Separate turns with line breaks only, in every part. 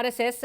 RSS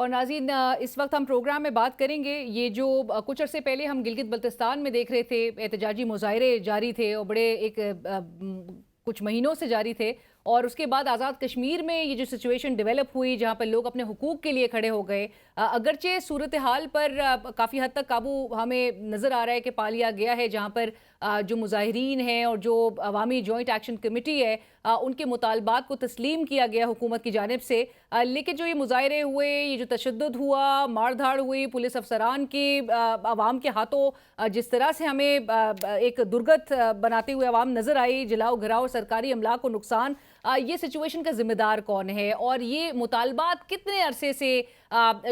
اور ناظرین اس وقت ہم پروگرام میں بات کریں گے یہ جو کچھ عرصے پہلے ہم گلگت بلتستان میں دیکھ رہے تھے احتجاجی مظاہرے جاری تھے اور بڑے کچھ مہینوں سے جاری تھے، اور اس کے بعد آزاد کشمیر میں یہ جو سچویشن ڈیولپ ہوئی جہاں پر لوگ اپنے حقوق کے لیے کھڑے ہو گئے، اگرچہ صورتحال پر کافی حد تک قابو ہمیں نظر آ رہا ہے کہ پا لیا گیا ہے، جہاں پر جو مظاہرین ہیں اور جو عوامی جوائنٹ ایکشن کمیٹی ہے ان کے مطالبات کو تسلیم کیا گیا حکومت کی جانب سے، لیکن جو یہ مظاہرے ہوئے، یہ جو تشدد ہوا، مار دھاڑ ہوئی پولیس افسران کی عوام کے ہاتھوں، جس طرح سے ہمیں ایک درگت بناتے ہوئے عوام نظر آئی، جلاؤ گھراؤ سرکاری املاک کو نقصان، یہ سچویشن کا ذمہ دار کون ہے اور یہ مطالبات کتنے عرصے سے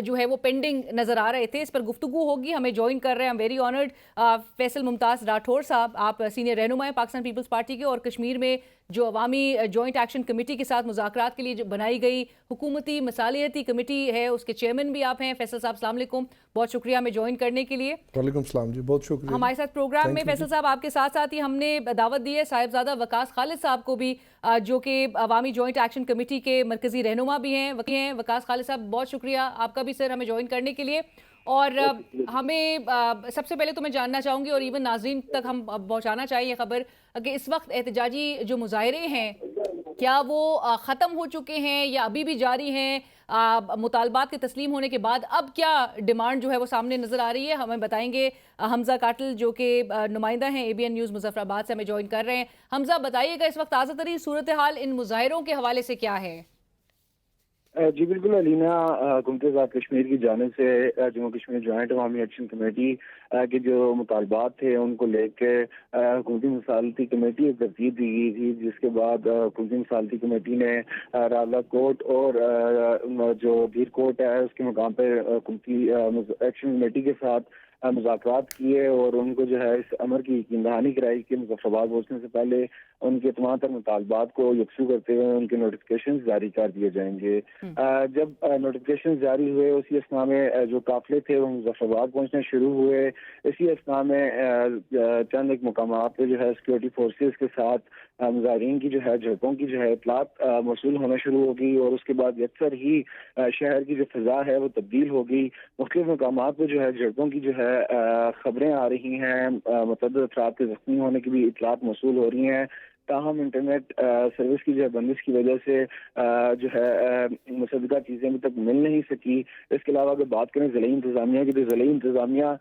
جو ہے وہ پینڈنگ نظر آ رہے تھے؟ اس پر گفتگو ہوگی. ہمیں جوائن کر رہے ہیں، ویری آنرڈ فیصل ممتاز راٹھور صاحب، آپ سینئر رہنما ہیں پاکستان پیپلز پارٹی کے، اور کشمیر میں جو عوامی جوائنٹ ایکشن کمیٹی کے ساتھ مذاکرات کے لیے جو بنائی گئی حکومتی مصالحتی کمیٹی ہے اس کے چیئرمین بھی آپ ہیں. فیصل صاحب السلام علیکم، بہت شکریہ ہمیں جوائن کرنے کے لیے.
وعلیکم السلام جی، بہت شکریہ
ہمارے ساتھ پروگرام میں فیصل صاحب آپ کے ساتھ ساتھ ہی ہم نے دعوت دی ہے صاحبزادہ وقاص خالد صاحب کو بھی، جو کہ عوامی جوائنٹ ایکشن کمیٹی کے مرکزی رہنما بھی ہیں. وقاص خالد صاحب بہت شکریہ آپ کا بھی سر ہمیں جوائن کرنے کے لیے. اور ہمیں سب سے پہلے تو میں جاننا چاہوں گی اور ایون ناظرین تک ہم پہنچانا چاہیے خبر کہ اس وقت احتجاجی جو مظاہرے ہیں کیا وہ ختم ہو چکے ہیں یا ابھی بھی جاری ہیں؟ مطالبات کے تسلیم ہونے کے بعد اب کیا ڈیمانڈ جو ہے وہ سامنے نظر آ رہی ہے؟ ہمیں بتائیں گے حمزہ کاٹل جو کہ نمائندہ ہیں ABN نیوز مظفر آباد سے، ہمیں جوائن کر رہے ہیں. حمزہ بتائیے گا اس وقت تازہ ترین صورتحال ان مظاہروں کے حوالے سے کیا ہے؟
جی بالکل علینا، حکومت آزاد کشمیر کی جانب سے جموں کشمیر جوائنٹ عوامی ایکشن کمیٹی کے جو مطالبات تھے ان کو لے کے حکومتی مصالحتی کمیٹی ایک ترتیب دی گئی تھی، جس کے بعد حکومتی مصالحتی کمیٹی نے راولہ کوٹ اور جو دھیر کوٹ ہے اس کے مقام پہ حکومتی ایکشن کمیٹی کے ساتھ مذاکرات کیے اور ان کو جو ہے اس امر کی یقین دہانی کرائی کہ مظفر آباد پہنچنے سے پہلے ان کے تمام تر مطالبات کو یکسو کرتے ہوئے ان کے نوٹیفکیشن جاری کر دیے جائیں گے. جب نوٹیفکیشن جاری ہوئے اسی اثناء میں جو قافلے تھے وہ مظفر آباد پہنچنے شروع ہوئے. اسی اثناء میں چند ایک مقامات پہ جو ہے سیکورٹی فورسز کے ساتھ مظاہرین کی جو ہے جھڑپوں کی جو ہے اطلاعات موصول ہونا شروع ہو گئی اور اس کے بعد یکسر ہی شہر کی جو فضا ہے وہ تبدیل ہو گئی. مختلف مقامات پہ جو ہے جھڑپوں کی جو ہے خبریں آ رہی ہیں، متعدد افراد کے زخمی ہونے کی بھی اطلاعات موصول ہو رہی ہیں. تاہم انٹرنیٹ سروس کی جو ہے بندش کی وجہ سے جو ہے مصدقہ چیزیں ابھی تک مل نہیں سکی. اس کے علاوہ اگر بات کریں ضلعی انتظامیہ کی تو ضلعی انتظامیہ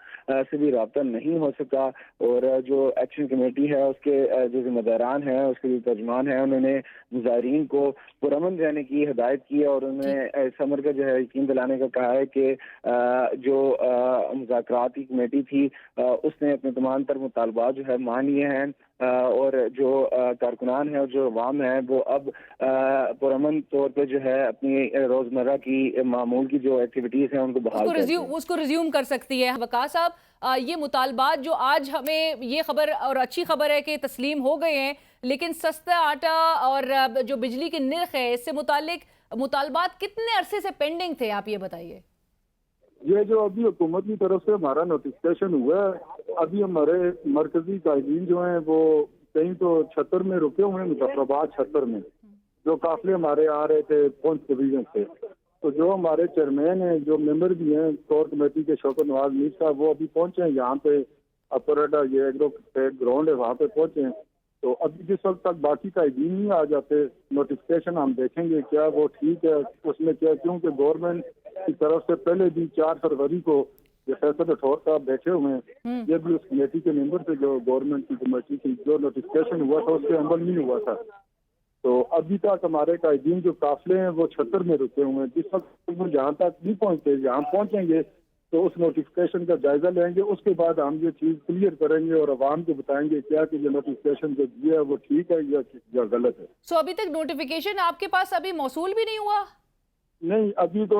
سے بھی رابطہ نہیں ہو سکا اور جو ایکشن کمیٹی ہے اس کے جو ذمہ داران ہیں، اس کے جو ترجمان ہیں، انہوں نے مظاہرین کو پرامن رہنے کی ہدایت کی اور انہوں نے اس امر کا جو ہے یقین دلانے کا کہا ہے کہ جو مذاکراتی کمیٹی تھی اس نے اپنے تمام تر مطالبات جو ہے مان لیے ہیں اور جو کارکنان ہیں اور جو عوام ہیں وہ اب پرامن طور پہ جو ہے اپنی روزمرہ کی معمول کی جو ایکٹیویٹیز ہیں ان کو بحال
اس کو ریزیوم کر سکتی ہے. وقاص صاحب، یہ مطالبات جو آج ہمیں یہ خبر اور اچھی خبر ہے کہ تسلیم ہو گئے ہیں، لیکن سستا آٹا اور جو بجلی کے نرخ ہے اس سے متعلق مطالبات کتنے عرصے سے پینڈنگ تھے، آپ یہ بتائیے.
یہ جو ابھی حکومت کی طرف سے ہمارا نوٹیفکیشن ہوا ہے، ابھی ہمارے مرکزی قائدین جو ہیں وہ کہیں تو 76 میں رکے ہوئے ہیں، مظفر آباد 76 میں جو قافلے ہمارے آ رہے تھے پونچھ ڈویژن سے. تو جو ہمارے چیئرمین ہیں، جو ممبر بھی ہیں کور کمیٹی کے شوکت نواز میر صاحب، وہ ابھی پہنچے ہیں یہاں پہ اپراڈا یہ ایگرو گراؤنڈ ہے وہاں پہ پہنچے ہیں. تو ابھی جس وقت تک باقی قائدین نہیں آ جاتے نوٹیفکیشن ہم دیکھیں گے کیا وہ ٹھیک ہے اس میں کیا، کیونکہ گورنمنٹ کی طرف سے پہلے بھی 4 فروری کو یہ فیصل راٹھور صاحب بیٹھے ہوئے ہیں، یہ بھی اس کمیٹی کے ممبر تھے جو گورنمنٹ کی کمیٹی کی، جو نوٹیفکیشن ہوا تھا اس پہ عمل نہیں ہوا تھا. تو ابھی تک ہمارے قائدین جو قافلے ہیں وہ 76 میں رکے ہوئے ہیں. جس وقت وہ جہاں تک نہیں پہنچتے، جہاں پہنچیں گے تو اس نوٹیفکیشن کا جائزہ لیں گے، اس کے بعد ہم یہ چیز کلیئر کریں گے اور عوام کو بتائیں گے کیا کہ یہ نوٹیفکیشن جو دیا ہے وہ ٹھیک ہے یا غلط ہے.
سو ابھی تک نوٹیفکیشن آپ کے پاس ابھی موصول بھی نہیں ہوا؟
نہیں، ابھی تو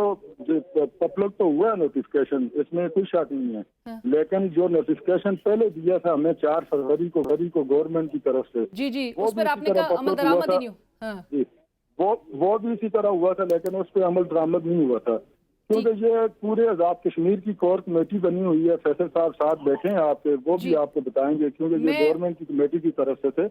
پبلک تو ہوا ہے نوٹیفکیشن، اس میں کوئی شک نہیں ہے، لیکن جو نوٹیفکیشن پہلے دیا تھا ہمیں 4 فروری کو گورنمنٹ کی طرف سے،
جی اس پر آپ نے کہا عمل درآمد ہی نہیں ہوا.
جی وہ بھی اسی طرح ہوا تھا لیکن اس پہ عمل درآمد نہیں ہوا تھا، کیونکہ یہ پورے آزاد کشمیر کی کور کمیٹی بنی ہوئی ہے. فیصل صاحب ساتھ بیٹھے ہیں آپ کے، وہ بھی آپ کو بتائیں گے کیونکہ یہ گورنمنٹ کی کمیٹی کی طرف سے تھے.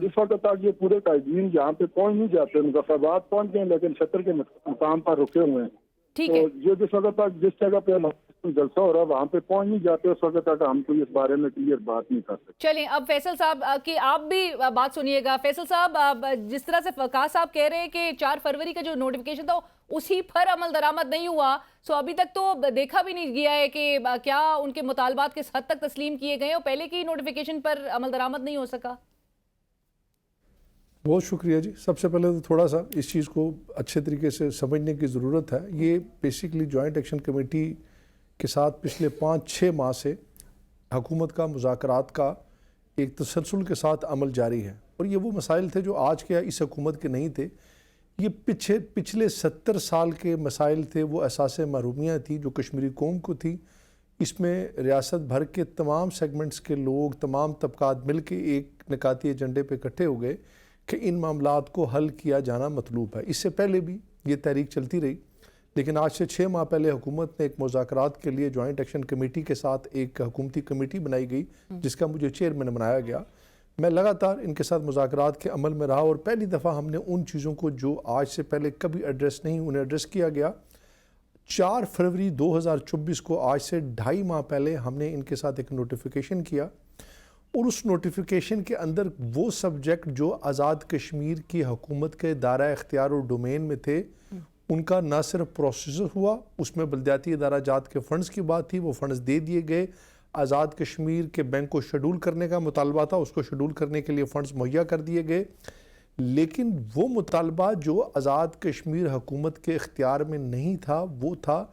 اس وقت تک یہ پورے قائدین یہاں پہ پہنچ نہیں جاتے، مظفر آباد پہنچ گئے لیکن 76 کے مقام پر رکے ہوئے ہیں.
ٹھیک ہے.
جو جس وقت تک جس جگہ پہ جلسہ ہو رہا ہے وہاں پہ پہنچ نہیں جاتے اس وقت تک ہم کوئی اس بارے میں کلیئر بات نہیں کر سکتے.
چلیں اب فیصل صاحب کی آپ بھی بات سنیے گا. فیصل صاحب جس طرح سے وقاص صاحب کہہ رہے ہیں کہ 4 فروری کا جو نوٹیفیکیشن تھا اسی پر عمل درآمد نہیں ہوا, سو ابھی تک تو دیکھا بھی نہیں گیا ہے کہ کیا ان کے مطالبات کس حد تک تسلیم کیے گئے اور پہلے کی نوٹیفیکیشن پر عمل درآمد نہیں ہو سکا.
بہت شکریہ جی. سب سے پہلے تو تھوڑا سا اس چیز کو اچھے طریقے سے سمجھنے کی ضرورت ہے. یہ بیسیکلی جوائنٹ ایکشن کمیٹی کے ساتھ پچھلے 5-6 ماہ سے حکومت کا مذاکرات کا ایک تسلسل کے ساتھ عمل جاری ہے, اور یہ وہ مسائل تھے جو آج کے اس حکومت کے نہیں تھے. یہ پچھلے 70 سال کے مسائل تھے, وہ اساس محرومیاں تھیں جو کشمیری قوم کو تھی. اس میں ریاست بھر کے تمام سیگمنٹس کے لوگ, تمام طبقات مل کے ایک نکاتی ایجنڈے پہ اکٹھے ہو گئے کہ ان معاملات کو حل کیا جانا مطلوب ہے. اس سے پہلے بھی یہ تحریک چلتی رہی, لیکن آج سے 6 ماہ پہلے حکومت نے ایک مذاکرات کے لیے جوائنٹ ایکشن کمیٹی کے ساتھ ایک حکومتی کمیٹی بنائی گئی جس کا مجھے چیئرمین بنایا گیا. میں لگاتار ان کے ساتھ مذاکرات کے عمل میں رہا, اور پہلی دفعہ ہم نے ان چیزوں کو جو آج سے پہلے کبھی ایڈریس نہیں انہیں ایڈریس کیا گیا. 4 فروری 2024 کو آج سے 2.5 ماہ پہلے ہم نے ان کے ساتھ ایک نوٹیفیکیشن کیا, اور اس نوٹیفیکیشن کے اندر وہ سبجیکٹ جو آزاد کشمیر کی حکومت کے دائرہ اختیار اور ڈومین میں تھے ان کا نہ صرف پروسیسر ہوا, اس میں بلدیاتی ادارہ جات کے فنڈز کی بات تھی, وہ فنڈز دے دیے گئے. آزاد کشمیر کے بینک کو شیڈول کرنے کا مطالبہ تھا, اس کو شیڈول کرنے کے لیے فنڈز مہیا کر دیے گئے. لیکن وہ مطالبہ جو آزاد کشمیر حکومت کے اختیار میں نہیں تھا وہ تھا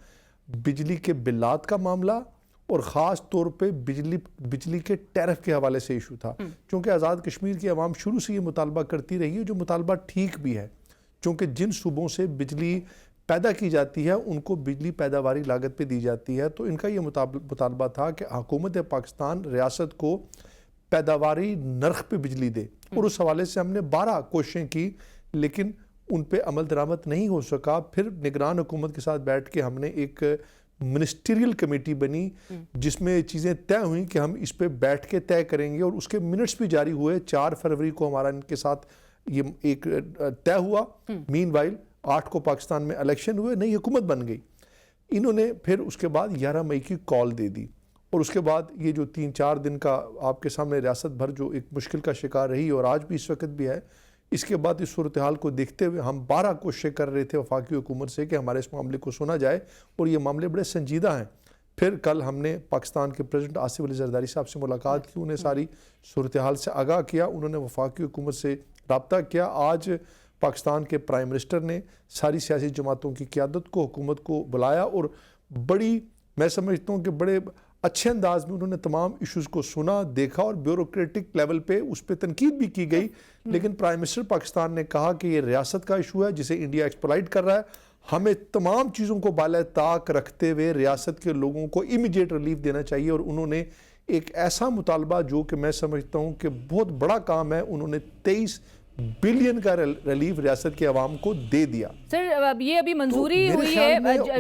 بجلی کے بلات کا معاملہ, اور خاص طور پہ بجلی کے ٹیرف کے حوالے سے ایشو تھا. چونکہ آزاد کشمیر کی عوام شروع سے یہ مطالبہ کرتی رہی ہے, جو مطالبہ ٹھیک بھی ہے, چونکہ جن صوبوں سے بجلی پیدا کی جاتی ہے ان کو بجلی پیداواری لاگت پہ دی جاتی ہے. تو ان کا یہ مطالبہ تھا کہ حکومت پاکستان ریاست کو پیداواری نرخ پہ بجلی دے, اور اس حوالے سے ہم نے 12 کوششیں کی لیکن ان پہ عمل درآمد نہیں ہو سکا. پھر نگران حکومت کے ساتھ بیٹھ کے ہم نے ایک منسٹریل کمیٹی بنی جس میں چیزیں طے ہوئیں کہ ہم اس پہ بیٹھ کے طے کریں گے, اور اس کے منٹس بھی جاری ہوئے. 4 فروری کو ہمارا ان کے ساتھ یہ ایک طے ہوا. مین وائل 8 کو پاکستان میں الیکشن ہوئے, نئی حکومت بن گئی. انہوں نے پھر اس کے بعد 11 مئی کی کال دے دی, اور اس کے بعد یہ جو 3-4 دن کا آپ کے سامنے ریاست بھر جو ایک مشکل کا شکار رہی اور آج بھی اس وقت بھی ہے, اس کے بعد اس صورتحال کو دیکھتے ہوئے ہم 12 کوششیں کر رہے تھے وفاقی حکومت سے کہ ہمارے اس معاملے کو سنا جائے, اور یہ معاملے بڑے سنجیدہ ہیں. پھر کل ہم نے پاکستان کے پریزیڈنٹ آصف علی زرداری صاحب سے ملاقات کی, انہیں ساری صورتحال سے آگاہ کیا, انہوں نے وفاقی حکومت سے رابطہ کیا. آج پاکستان کے پرائم منسٹر نے ساری سیاسی جماعتوں کی قیادت کو, حکومت کو بلایا, اور بڑی میں سمجھتا ہوں کہ بڑے اچھے انداز میں انہوں نے تمام ایشوز کو سنا, دیکھا, اور بیوروکریٹک لیول پہ اس پہ تنقید بھی کی گئی. لیکن پرائم منسٹر پاکستان نے کہا کہ یہ ریاست کا ایشو ہے جسے انڈیا ایکسپلائٹ کر رہا ہے, ہمیں تمام چیزوں کو بالائے طاق رکھتے ہوئے ریاست کے لوگوں کو امیڈیٹ ریلیف دینا چاہیے. اور انہوں نے ایک ایسا مطالبہ جو کہ میں سمجھتا ہوں کہ بہت بڑا کام ہے, انہوں نے 23 بلین کا ریلیف ریاست کے عوام کو دے دیا.
سر یہ ابھی منظوری ہوئی ہے,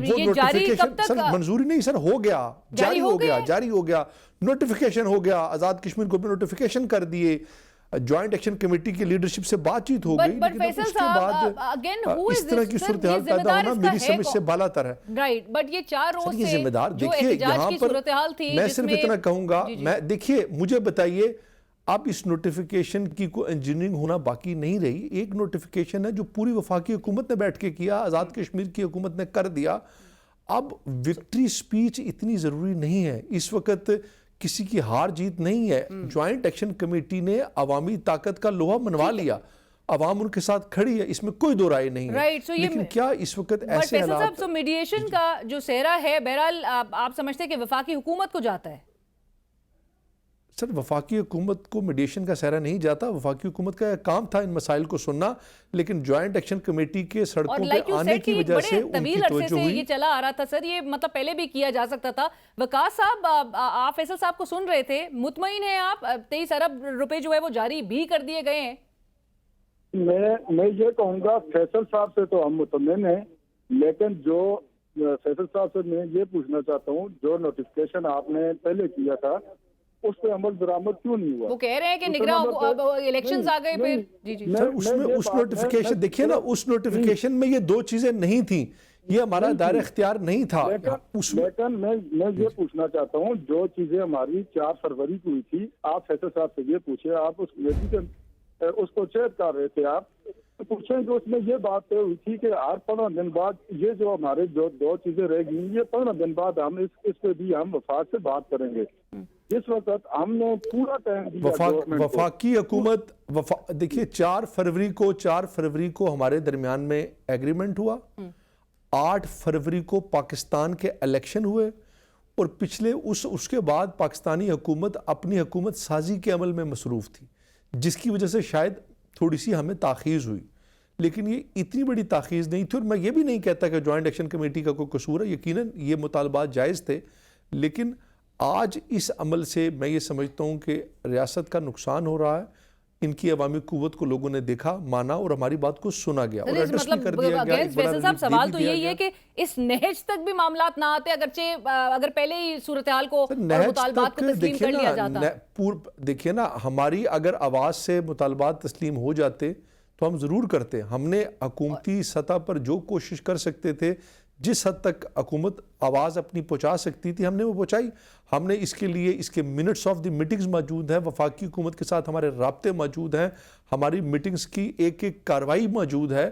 یہ جاری کب تک؟
منظوری نہیں سر, ہو گیا, جاری ہو گیا, نوٹیفیکیشن ہو گیا. آزاد کشمیر کو بھی نوٹیفیکیشن کر دیے, جوائنٹ ایکشن کمیٹی کی لیڈرشپ سے بات چیت ہو گئی, لیکن اس کے بعد اس طرح کی صورتحال پیدا ہونا میری سمجھ سے بالا تر ہے.
رائٹ, بٹ یہ 4 روز سے
ذمہ دار دیکھیے یہاں پر میں صرف اتنا کہوں گا, میں دیکھیے مجھے بتائیے اب اس نوٹیفیکیشن کی کوئی انجینئرنگ ہونا باقی نہیں رہی. ایک نوٹیفیکیشن ہے جو پوری وفاقی حکومت نے بیٹھ کے کیا, آزاد کشمیر کی حکومت نے کر دیا. اب وکٹری سپیچ اتنی ضروری نہیں ہے, اس وقت کسی کی ہار جیت نہیں ہے. جوائنٹ ایکشن کمیٹی نے عوامی طاقت کا لوہا منوا لیا, عوام ان کے ساتھ کھڑی ہے, اس میں کوئی دو رائے نہیں ہے. لیکن کیا اس وقت ایسے حالات
میڈیشن کا جو سہرا ہے بہرحال آپ سمجھتے ہیں کہ وفاقی حکومت کو جاتا ہے؟
سر وفاقی حکومت کو میڈیشن کا سہرا نہیں جاتا, وفاقی حکومت کا کام تھا ان مسائل کو سننا, لیکن جوائنٹ ایکشن کمیٹی کے سڑکوں پہ آنے کی وجہ سے ان کی توجہ ہوئی.
یہ چلا آ رہا تھا سر, یہ مطلب پہلے بھی کیا جا سکتا تھا. وقاص صاحب آپ فیصل صاحب کو سن رہے تھے, مطمئن ہیں آپ 23 ارب روپے جو ہے وہ جاری بھی کر دیے گئے ہیں؟
میں یہ کہوں گا فیصل صاحب سے تو ہم مطمئن ہیں, لیکن جو فیصل صاحب سے میں یہ پوچھنا چاہتا ہوں, جو نوٹیفیکیشن آپ نے پہلے کیا تھا اس پہ عمل درآمد کیوں نہیں ہوا؟
وہ کہہ رہے ہیں کہ نگراں الیکشنز آ گئے پھر. جی
سر اس میں اس نوٹیفیکیشن دیکھیے نا, اس نوٹیفیکیشن میں یہ 2 چیزیں نہیں تھیں. یہ ہمارا دائرہ اختیار نہیں تھا اس میں.
لیکن میں یہ پوچھنا چاہتا ہوں جو چیزیں ہماری 4 فروری کو ہوئی تھی, آپ فیصل صاحب سے یہ پوچھے, آپ اس کمیٹی کے اس کو چیئر کر رہے تھے, آپ پوچھیں کہ اس میں یہ بات طے ہوئی تھی کہ ہر 15 دن بعد یہ جو ہمارے جو 2 چیزیں رہ گئی یہ 15 دن بعد ہم اس پہ بھی ہم وفاق سے بات کریں گے. جس وقت ہم نے پورا ٹائم دیا
وفاقی حکومت دیکھیے 4 فروری کو ہمارے درمیان میں ایگریمنٹ ہوا, 8 فروری کو پاکستان کے الیکشن ہوئے, اور پچھلے اس کے بعد پاکستانی حکومت اپنی حکومت سازی کے عمل میں مصروف تھی, جس کی وجہ سے شاید تھوڑی سی ہمیں تاخیر ہوئی, لیکن یہ اتنی بڑی تاخیر نہیں تھی. اور میں یہ بھی نہیں کہتا کہ جوائنٹ ایکشن کمیٹی کا کوئی قصور ہے, یقیناً یہ مطالبات جائز تھے, لیکن آج اس عمل سے میں یہ سمجھتا ہوں کہ ریاست کا نقصان ہو رہا ہے. ان کی عوامی قوت کو لوگوں نے دیکھا, مانا, اور ہماری بات کو سنا گیا اور ایڈریس بھی کر دیا گیا.
فیصل صاحب سوال تو یہی ہے کہ اس نہج تک بھی معاملات نہ آتے, اگرچہ اگر پہلے ہی صورتحال کو اور مطالبات کو تسلیم کر لیا جاتا.
دیکھیے نا, ہماری اگر آواز سے مطالبات تسلیم ہو جاتے تو ہم ضرور کرتے. ہم نے حکومتی سطح پر جو کوشش کر سکتے تھے, جس حد تک حکومت آواز اپنی پہنچا سکتی تھی, ہم نے وہ پہنچائی. ہم نے اس کے لیے اس کے منٹس آف دی میٹنگز موجود ہیں, وفاقی حکومت کے ساتھ ہمارے رابطے موجود ہیں, ہماری میٹنگز کی ایک کارروائی موجود ہے.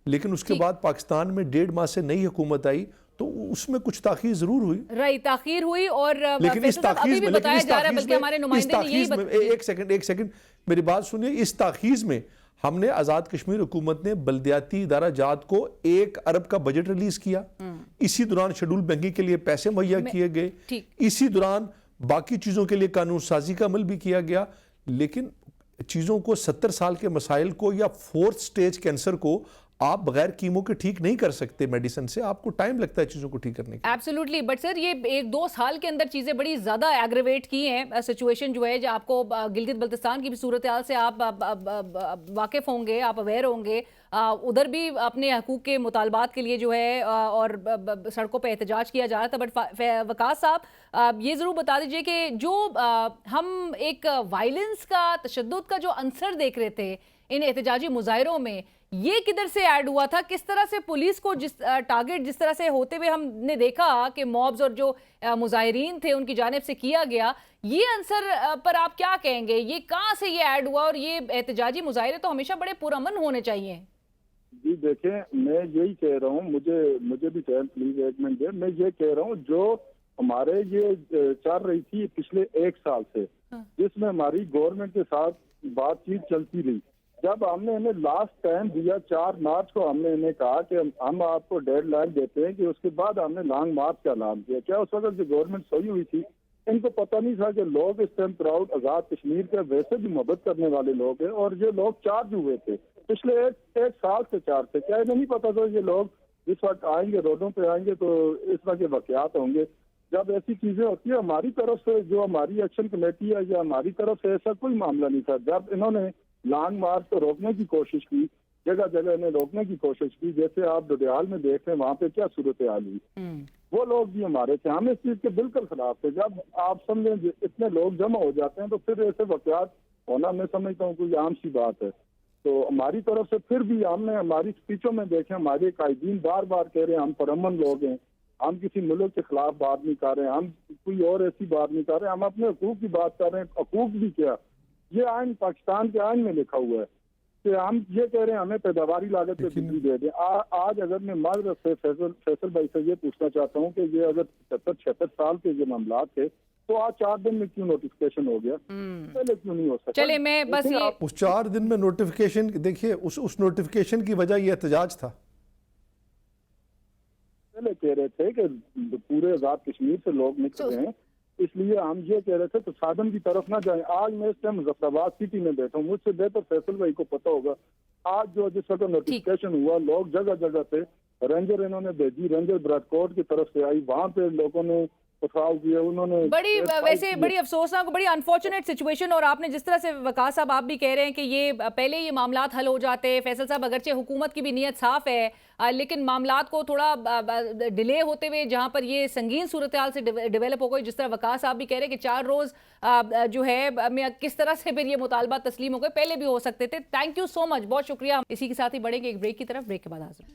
لیکن اس کے بعد پاکستان میں 1.5 ماہ سے نئی حکومت آئی تو اس میں کچھ تاخیر ضرور ہوئی.
تاخیر ہوئی, اور
لیکن اس تاخیر میں ایک سیکنڈ میری بات سنیے. اس تاخیر میں ہم نے آزاد کشمیر حکومت نے بلدیاتی ادارہ جات کو 1 ارب کا بجٹ ریلیز کیا. اسی دوران شیڈول بینکنگ کے لیے پیسے مہیا کیے گئے. اسی دوران باقی چیزوں کے لیے قانون سازی کا عمل بھی کیا گیا. لیکن چیزوں کو 70 سال کے مسائل کو یا 4th سٹیج کینسر کو آپ بغیر کیمو کے ٹھیک نہیں کر سکتے. میڈیسن سے آپ کو ٹائم لگتا ہے چیزوں کو ٹھیک کرنے کے.
ایبسلیوٹلی, بٹ سر یہ 1-2 سال کے اندر چیزیں بڑی زیادہ ایگریویٹ کی ہیں. سچویشن جو ہے, جو آپ کو گلگت بلتستان کی بھی صورتحال سے آپ واقف ہوں گے, آپ اویئر ہوں گے, ادھر بھی اپنے حقوق کے مطالبات کے لیے جو ہے اور سڑکوں پہ احتجاج کیا جا رہا تھا. بٹ وقاص صاحب یہ ضرور بتا دیجئے کہ جو ہم ایک وائلنس کا, تشدد کا جو عنصر دیکھ رہے تھے ان احتجاجی مظاہروں میں, یہ کدھر سے ایڈ ہوا تھا؟ کس طرح سے پولیس کو ٹارگٹ جس طرح سے ہوتے ہوئے ہم نے دیکھا کہ موبز اور جو مظاہرین تھے ان کی جانب سے کیا گیا, یہ عنصر پر آپ کیا کہیں گے؟ یہ کہاں سے یہ ایڈ ہوا؟ اور یہ احتجاجی مظاہرے تو ہمیشہ بڑے پرامن ہونے چاہیے.
جی دیکھیں, میں یہی کہہ رہا ہوں, مجھے بھی ٹائم پلیز 1 منٹ دے. میں یہ کہہ رہا ہوں جو ہمارے یہ چل رہی تھی پچھلے 1 سال سے, جس میں ہماری گورنمنٹ کے ساتھ بات چیت چلتی رہی. جب ہم نے انہیں لاسٹ ٹائم دیا 4 مارچ کو, ہم نے انہیں کہا کہ ہم آپ کو ڈیڈ لائن دیتے ہیں, کہ اس کے بعد ہم نے لانگ مارچ کا اعلان کیا. کیا اس وقت جو گورنمنٹ سوئی ہوئی تھی, ان کو پتہ نہیں تھا کہ لوگ اس ٹائم پراؤڈ آزاد کشمیر کے ویسے بھی محبت کرنے والے لوگ ہیں, اور یہ لوگ چارج ہوئے تھے پچھلے 1 سال سے 4 سے. کیا انہیں نہیں پتا تھا یہ لوگ جس وقت آئیں گے, روڈوں پہ آئیں گے, تو اس طرح کے واقعات ہوں گے؟ جب ایسی چیزیں ہوتی ہیں, ہماری طرف سے جو ہماری ایکشن کمیٹی ہے یا ہماری طرف سے ایسا کوئی معاملہ نہیں تھا. جب انہوں نے لانگ مارچ کو روکنے کی کوشش کی, جگہ جگہ انہیں روکنے کی کوشش کی, جیسے آپ دودیال میں دیکھ رہے ہیں, وہاں پہ کیا صورتحال ہوئی, وہ لوگ بھی ہمارے تھے. ہم اس چیز کے بالکل خلاف تھے. جب آپ سمجھیں اتنے لوگ جمع ہو جاتے ہیں تو پھر ایسے واقعات ہونا میں سمجھتا ہوں کوئی عام سی بات ہے. تو ہماری طرف سے پھر بھی ہم نے ہماری اسپیچوں میں دیکھیں, ہمارے قائدین بار بار کہہ رہے ہیں ہم پرامن لوگ ہیں, ہم کسی ملک کے خلاف بات نہیں کر رہے ہیں, ہم کوئی اور ایسی بات نہیں کر رہے ہیں, ہم اپنے حقوق کی بات کر رہے ہیں. حقوق بھی کیا, یہ آئین پاکستان کے آئین میں لکھا ہوا ہے کہ ہم یہ کہہ رہے ہیں ہمیں پیداواری لاگت پہ بجلی دے دیں. آج اگر میں معذرت سے فیصل بھائی سے یہ پوچھنا چاہتا ہوں کہ یہ اگر 76 سال کے یہ معاملات تھے تو آج 4 دن میں کیوں نوٹیفکیشن ہو گیا, پہلے کیوں نہیں ہو سکتا؟
چلے میں بس
اس 4 دن میں نوٹیفکیشن دیکھیے, اس نوٹیفکیشن کی وجہ یہ احتجاج تھا.
پہلے کہہ رہے تھے کہ پورے آزاد کشمیر سے لوگ نکل رہے ہیں, اس لیے ہم یہ کہہ رہے تھے تو تصادم کی طرف نہ جائیں. آج میں اس ٹائم مظفر آباد سٹی میں بیٹھا ہوں, مجھ سے بہتر فیصل بھائی کو پتہ ہوگا. آج جو جس وقت نوٹیفکیشن ہوا, لوگ جگہ جگہ پہ رینجر انہوں نے بھیجی, رینجر براڈ کوٹ کی طرف سے آئی, وہاں پہ لوگوں نے پتھراؤ کیا. انہوں نے
بڑی افسوسناک, بڑی انفارچونیٹ سچویشن. اور آپ نے جس طرح سے وقاص صاحب آپ بھی کہہ رہے ہیں کہ یہ پہلے یہ معاملات حل ہو جاتے. فیصل صاحب اگرچہ حکومت کی بھی نیت صاف ہے, لیکن معاملات کو تھوڑا ڈیلے ہوتے ہوئے جہاں پر یہ سنگین صورتحال سے ڈیولپ ہو گئی, جس طرح وقاص صاحب بھی کہہ رہے ہیں کہ 4 روز جو ہے کس طرح سے پھر یہ مطالبات تسلیم ہو گئے, پہلے بھی ہو سکتے تھے. تھینک یو سو مچ, بہت شکریہ. اسی کے ساتھ ہی بڑھیں گے ایک بریک کی طرف. بریک کے بعد حاضر.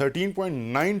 $13.9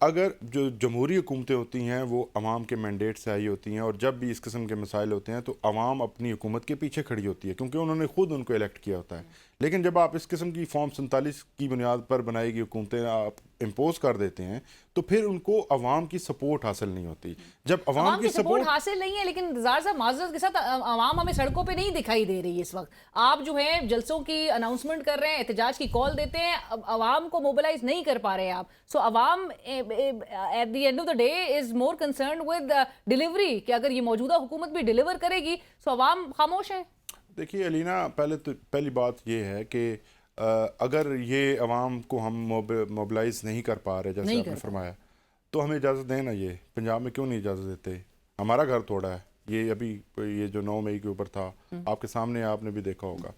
اگر جو جمہوری حکومتیں ہوتی ہیں وہ عوام کے مینڈیٹ سے آئی ہوتی ہیں، اور جب بھی اس قسم کے مسائل ہوتے ہیں تو عوام اپنی حکومت کے پیچھے کھڑی ہوتی ہے کیونکہ انہوں نے خود ان کو الیکٹ کیا ہوتا ہے. لیکن جب آپ اس قسم کی فارم 47 کی بنیاد پر بنائی گئی حکومتیں آپ امپوز کر دیتے ہیں تو پھر ان کو عوام کی سپورٹ حاصل نہیں ہوتی. جب
عوام کی سپورٹ حاصل نہیں ہے، لیکن انتظار صاحب معذرت کے ساتھ عوام ہمیں سڑکوں پہ نہیں دکھائی دے رہی ہے اس وقت. آپ جو ہے جلسوں کی اناؤنسمنٹ کر رہے ہیں، احتجاج کی کال دیتے ہیں، عوام کو موبلائز نہیں کر پا رہے ہیں آپ. سو عوام at the end of the day is more concerned with delivery, کہ اگر یہ موجودہ حکومت بھی ڈیلیور کرے گی تو عوام خاموش ہیں.
دیکھیے علینا، پہلی بات یہ ہے کہ اگر یہ عوام کو ہم موبلائز نہیں کر پا رہے جیسے آپ نے فرمایا تو ہمیں اجازت دیں نا. یہ پنجاب میں کیوں نہیں اجازت دیتے؟ ہمارا گھر توڑا ہے. یہ ابھی یہ جو 9 مئی کے اوپر تھا آپ کے سامنے، آپ نے بھی دیکھا ہوگا.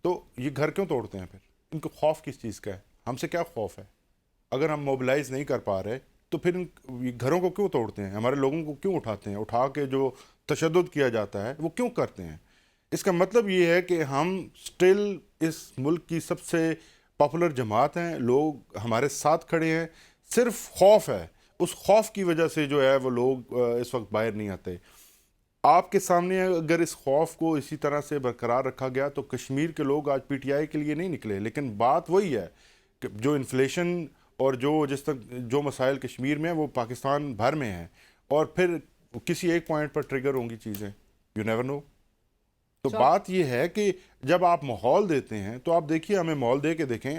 تو یہ گھر کیوں توڑتے ہیں پھر؟ ان کو خوف کس چیز کا ہے؟ ہم سے کیا خوف ہے؟ اگر ہم موبلائز نہیں کر پا رہے تو پھر گھروں کو کیوں توڑتے ہیں؟ ہمارے لوگوں کو کیوں اٹھاتے ہیں؟ اٹھا کے جو تشدد کیا جاتا ہے وہ کیوں کرتے ہیں؟ اس کا مطلب یہ ہے کہ ہم سٹل اس ملک کی سب سے پاپولر جماعت ہیں، لوگ ہمارے ساتھ کھڑے ہیں. صرف خوف ہے، اس خوف کی وجہ سے جو ہے وہ لوگ اس وقت باہر نہیں آتے. آپ کے سامنے اگر اس خوف کو اسی طرح سے برقرار رکھا گیا تو کشمیر کے لوگ آج پی ٹی آئی کے لیے نہیں نکلے. لیکن بات وہی ہے کہ جو انفلیشن اور جو مسائل کشمیر میں ہیں وہ پاکستان بھر میں ہیں، اور پھر کسی ایک پوائنٹ پر ٹریگر ہوں گی چیزیں. You never know. تو بات یہ ہے کہ جب آپ ماحول دیتے ہیں تو آپ دیکھیے، ہمیں ماحول دے کے دیکھیں.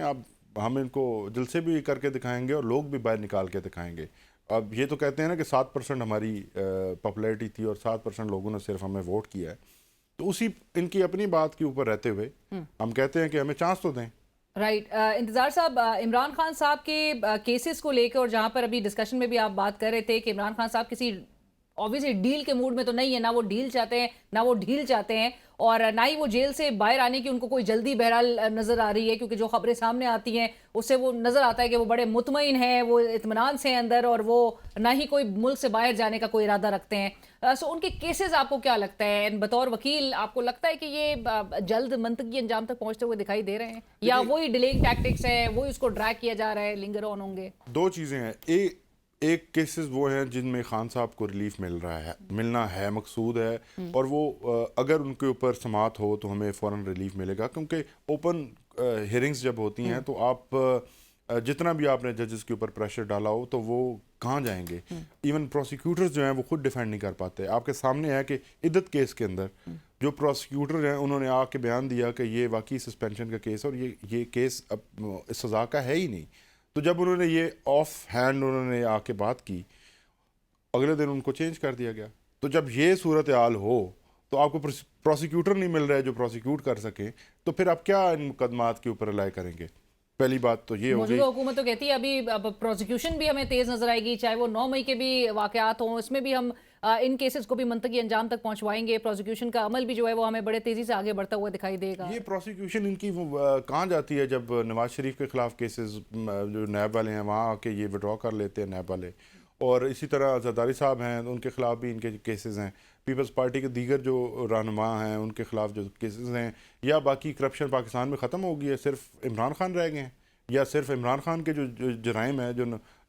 ہم ان کو جلسے بھی کر کے دکھائیں گے اور لوگ بھی باہر نکال کے دکھائیں گے. اب یہ تو کہتے ہیں نا کہ 7% ہماری پاپولیرٹی تھی اور 7% لوگوں نے صرف ہمیں ووٹ کیا ہے. تو اسی ان کی اپنی بات کے اوپر رہتے ہوئے ہم کہتے ہیں کہ ہمیں چانس تو دیں.
رائٹ. انتظار صاحب، عمران خان صاحب کے کیسز کو لے کر، اور جہاں پر ابھی ڈسکشن میں بھی آپ بات کر رہے تھے کہ عمران خان صاحب کسی obviously ڈیل کے موڈ میں تو نہیں ہے، نہ وہ ڈیل چاہتے ہیں نہ وہ ڈھیل چاہتے ہیں، اور نہ ہی وہ جیل سے باہر آنے کی ان کو کوئی جلدی بہرحال نظر آ رہی ہے، کیونکہ جو خبریں سامنے آتی ہیں اس سے وہ نظر آتا ہے کہ وہ بڑے مطمئن ہیں، وہ اطمینان سے ہیں اندر، اور وہ نہ ہی کوئی ملک سے باہر جانے کا کوئی ارادہ رکھتے ہیں. سو ان کے کیسز آپ کو کیا لگتا ہے بطور وکیل؟ آپ کو لگتا ہے کہ یہ جلد منطقی انجام تک پہنچتے ہوئے دکھائی دے رہے ہیں، یا وہی ڈیلینگ ٹیکٹکس ہے، وہی اس کو ڈریگ کیا جا رہا ہے، لنگر آن ہوں گے؟
دو چیزیں ہیں. ایک کیسز وہ ہیں جن میں خان صاحب کو ریلیف ملنا ہے، مقصود ہے، اور وہ اگر ان کے اوپر سماعت ہو تو ہمیں فوراً ریلیف ملے گا. کیونکہ اوپن ہیئرنگز جب ہوتی ہیں تو آپ جتنا بھی آپ نے ججز کے اوپر پریشر ڈالا ہو تو وہ کہاں جائیں گے؟ ایون پروسیکیوٹرز جو ہیں وہ خود ڈیفینڈ نہیں کر پاتے. آپ کے سامنے ہے کہ عدت کیس کے اندر جو پروسیکیوٹر ہیں انہوں نے آ کے بیان دیا کہ یہ واقعی سسپینشن کا کیس ہے اور یہ کیس اب سزا کا ہے ہی نہیں. تو جب انہوں نے یہ آف ہینڈ انہوں نے آ کے بات کی، اگلے دن ان کو چینج کر دیا گیا. تو جب یہ صورتحال ہو تو آپ کو پروسیکیوٹر نہیں مل رہا ہے جو پروسیکیوٹ کر سکے، تو پھر آپ کیا ان مقدمات کے اوپر رلائی کریں گے؟ پہلی بات تو یہ ہو گئی.
موجودہ حکومت تو کہتی ہے ابھی پروسیکیوشن بھی ہمیں تیز نظر آئے گی، چاہے وہ 9 مئی کے بھی واقعات ہوں، اس میں بھی ہم ان کیسز کو بھی منطقی انجام تک پہنچوائیں گے. پروسیکیوشن کا عمل بھی جو ہے وہ ہمیں بڑے تیزی سے آگے بڑھتا ہوا دکھائی دے گا.
یہ پروسیکیوشن ان کی کہاں جاتی ہے جب نواز شریف کے خلاف کیسز جو نیب والے ہیں وہاں آ کے یہ وڈرا کر لیتے ہیں نیب والے، اور اسی طرح زرداری صاحب ہیں ان کے خلاف بھی ان کے کیسز ہیں. پیپلز پارٹی کے دیگر جو رہنما ہیں ان کے خلاف جو کیسز ہیں، یا باقی کرپشن پاکستان میں ختم ہو گئی ہے، صرف عمران خان رہ گئے ہیں، یا صرف عمران خان کے جو جرائم ہیں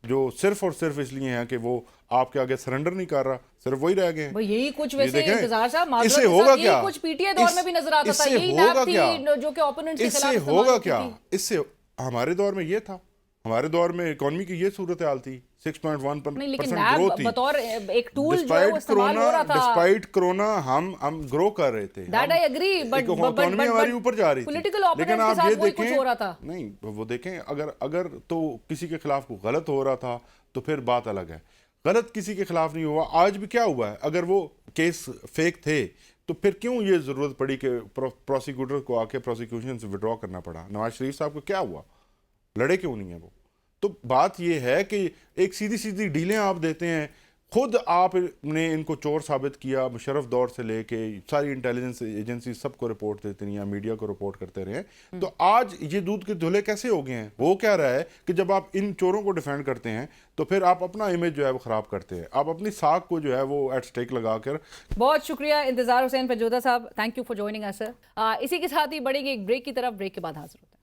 جو صرف اور صرف اس لیے ہیں کہ وہ آپ کے آگے سرنڈر نہیں کر رہا، صرف وہی رہ گئے ہیں.
یہی کچھ ویسے انتظار صاحب
اس سے ہوگا کیا؟
کچھ پی ٹی آئی دور میں بھی نظر آتا تھا، یہی نیب تھی جو کہ اوپوننٹس کے خلاف
استعمال ہوگا کیا؟ اس سے ہمارے دور میں یہ تھا، ہمارے دور میں اکانومی کی یہ صورتحال تھی، 6.1% گروتھ تھی.
بطور ایک ٹول جو ہے وہ استعمال ہو رہا تھا.
ڈسپائٹ کرونا ہم گرو کر رہے تھے.
That I agree, but
economy ہماری اوپر جا رہی تھی.
پولیٹیکل اوپوننٹس کے ساتھ وہی کچھ ہو رہا تھا.
نہیں وہ دیکھیں، اگر تو کسی کے خلاف کوئی غلط ہو رہا تھا تو پھر بات الگ ہے. غلط کسی کے خلاف نہیں ہوا. آج بھی کیا ہوا ہے؟ اگر وہ کیس فیک تھے تو پھر کیوں یہ ضرورت پڑی کہ پروسیکیوٹر کو آ کے پروسیکیوشن سے وڈرا کرنا پڑا؟ نواز شریف صاحب کو کیا ہوا؟ لڑے کیوں نہیں ہیں وہ؟ تو بات یہ ہے کہ ایک سیدھی ڈیلیں آپ دیتے ہیں. خود آپ نے ان کو چور ثابت کیا، مشرف دور سے لے کے ساری انٹیلیجنس ایجنسی سب کو رپورٹ دیتے رہی ہیں، میڈیا کو رپورٹ کرتے رہے. تو آج یہ دودھ کے دھلے کیسے ہو گئے ہیں؟ وہ کہہ رہا ہے کہ جب آپ ان چوروں کو ڈیفینڈ کرتے ہیں تو پھر آپ اپنا امیج جو ہے وہ خراب کرتے ہیں، آپ اپنی ساکھ کو جو ہے وہ ایٹ سٹیک لگا کر.
بہت شکریہ انتظار حسین فجودہ صاحب، تھینک یو فار جوائننگ اس سر. اسی کے ساتھ ہی بڑھیں گے ایک بریک کی طرف، بریک کے بعد حاضر ہوتے ہیں.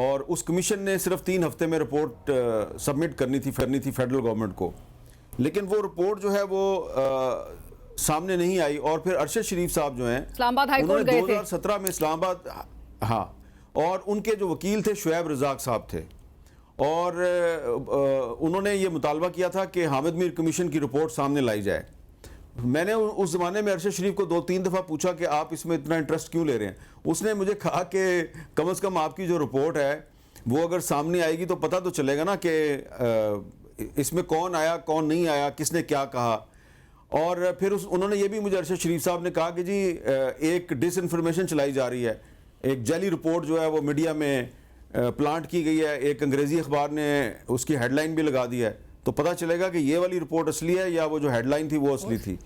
اور اس کمیشن نے صرف 3 ہفتے میں رپورٹ سبمٹ کرنی تھی فیڈرل گورنمنٹ کو، لیکن وہ رپورٹ جو ہے وہ سامنے نہیں آئی، اور پھر ارشد شریف صاحب جو ہیں
اسلام آباد ہائی
انہوں
کورٹ
نے
گئے تھے
2017 میں اسلام آباد، ہاں، اور ان کے جو وکیل تھے شعیب رزاق صاحب تھے، اور انہوں نے یہ مطالبہ کیا تھا کہ حامد میر کمیشن کی رپورٹ سامنے لائی جائے۔ میں نے اس زمانے میں ارشد شریف کو 2-3 دفعہ پوچھا کہ آپ اس میں اتنا انٹرسٹ کیوں لے رہے ہیں؟ اس نے مجھے کہا کہ کم از کم آپ کی جو رپورٹ ہے وہ اگر سامنے آئے گی تو پتہ تو چلے گا نا کہ اس میں کون آیا کون نہیں آیا، کس نے کیا کہا۔ اور پھر انہوں نے یہ بھی مجھے ارشد شریف صاحب نے کہا کہ جی ایک ڈس انفارمیشن چلائی جا رہی ہے، ایک جعلی رپورٹ جو ہے وہ میڈیا میں پلانٹ کی گئی ہے، ایک انگریزی اخبار نے اس کی ہیڈ لائن بھی لگا دی ہے، تو پتہ چلے گا کہ یہ والی رپورٹ اصلی ہے یا وہ جو ہیڈ لائن تھی وہ اصلی تھی۔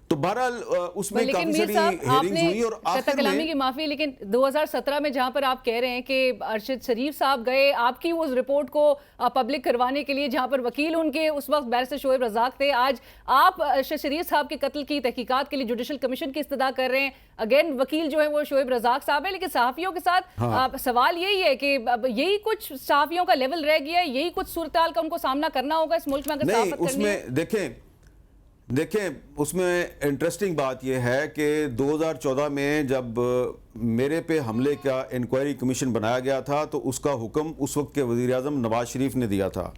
تو بہرحال اس میں
لیکن
کافی
میر
ساری
صاحب آپ
ہیئرنگز
نے
ہوئی، اور
قطع
آخر
کلامی
میں
کی معافی، لیکن 2017 میں جہاں پر آپ کہہ رہے ہیں کہ ارشد شریف صاحب گئے آپ کی اس رپورٹ کو پبلک کروانے کے لیے، جہاں پر وکیل ان کے اس وقت بیرسٹر شعیب رزاق تھے، آج آپ ارشد شریف صاحب کے قتل کی تحقیقات کے لیے جوڈیشل کمیشن کی استدعا کر رہے ہیں۔ اگین وکیل جو ہے وہ شعیب رزاق صاحب ہے، لیکن صحافیوں کے ساتھ سوال یہی ہے کہ یہی کچھ صحافیوں کا لیول رہ گیا ہے، یہی کچھ صورتحال کا ان کو سامنا کرنا ہوگا اس ملک میں اگر
نہیں،
صحافت
اس
کرنی
میں
ہے؟
دیکھیں اس میں انٹرسٹنگ بات یہ ہے کہ 2014 میں جب میرے پہ حملے کا انکوائری کمیشن بنایا گیا تھا تو اس کا حکم اس وقت کے وزیر اعظم نواز شریف نے دیا تھا،